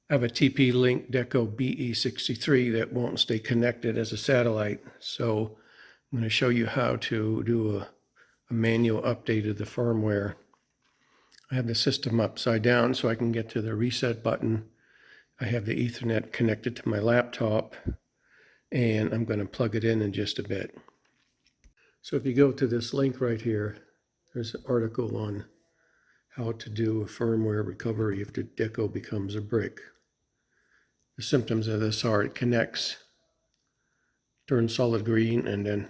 I have a TP-Link Deco BE63 that won't stay connected as a satellite. So I'm going to show you how to do a manual update of the firmware. I have the system upside down so I can get to the reset button. I have the Ethernet connected to my laptop, and I'm going to plug it in just a bit. So if you go to this link right here, there's an article on how to do a firmware recovery if the Deco becomes a brick. The symptoms of this are it connects, turns solid green, and then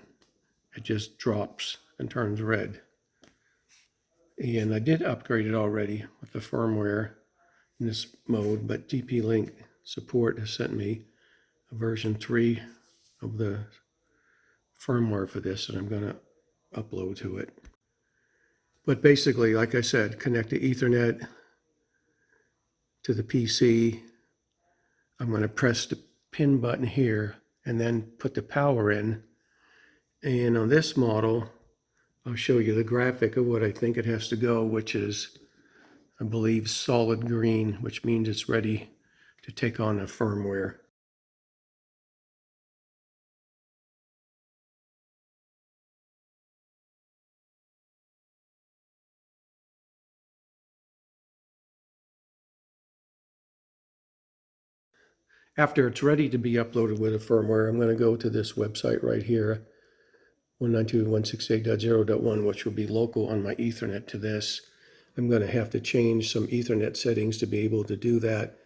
it just drops and turns red. And I did upgrade it already with the firmware in this mode, but TP-Link support has sent me a version 3 of the firmware for this, and I'm going to upload to it. But basically, like I said, connect the Ethernet to the PC. I'm going to press the pin button here and then put the power in. And on this model, I'll show you the graphic of what I think it has to go, which is, I believe, solid green, which means it's ready to take on the firmware. After it's ready to be uploaded with a firmware, I'm going to go to this website right here, 192.168.0.1, which will be local on my Ethernet to this. I'm going to have to change some Ethernet settings to be able to do that.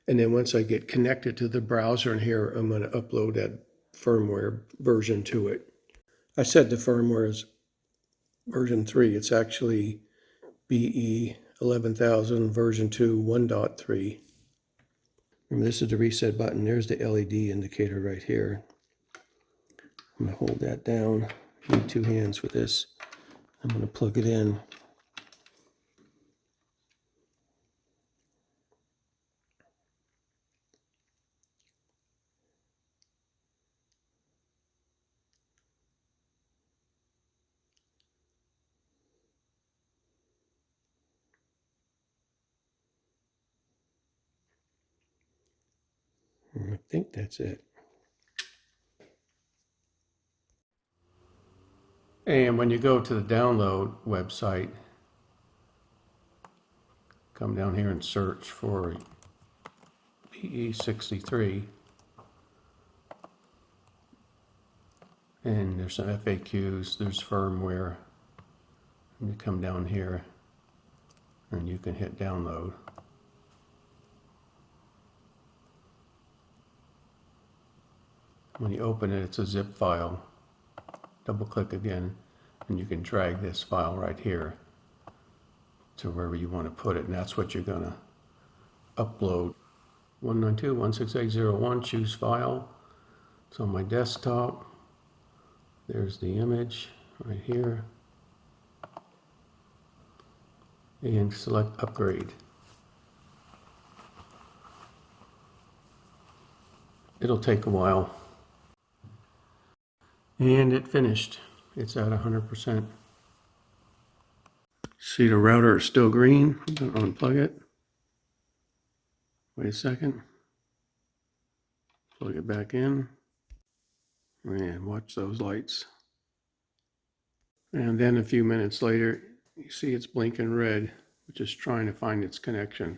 And then once I get connected to the browser in here, I'm going to upload that firmware version to it. I said the firmware is version 3. It's actually BE10000 version 2 1.3. Remember, this is the reset button. There's the LED indicator right here. I'm going to hold that down. I need 2 hands for this. I'm going to plug it in. I think that's it. And when you go to the download website, come down here and search for BE63. And there's some FAQs, there's firmware. And you come down here and you can hit download. When you open it, it's a zip file. Double click again and you can drag this file right here to wherever you want to put it, and that's what you're going to upload. 192.168.0.1, choose file. It's on my desktop. There's the image right here. And select upgrade. It'll take a while. And it finished. It's at 100%. See, the router is still green. I'm going to unplug it. Wait a second. Plug it back in. And watch those lights. And then a few minutes later, you see it's blinking red, which is trying to find its connection.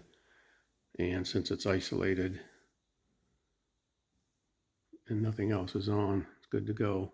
And since it's isolated and nothing else is on, it's good to go.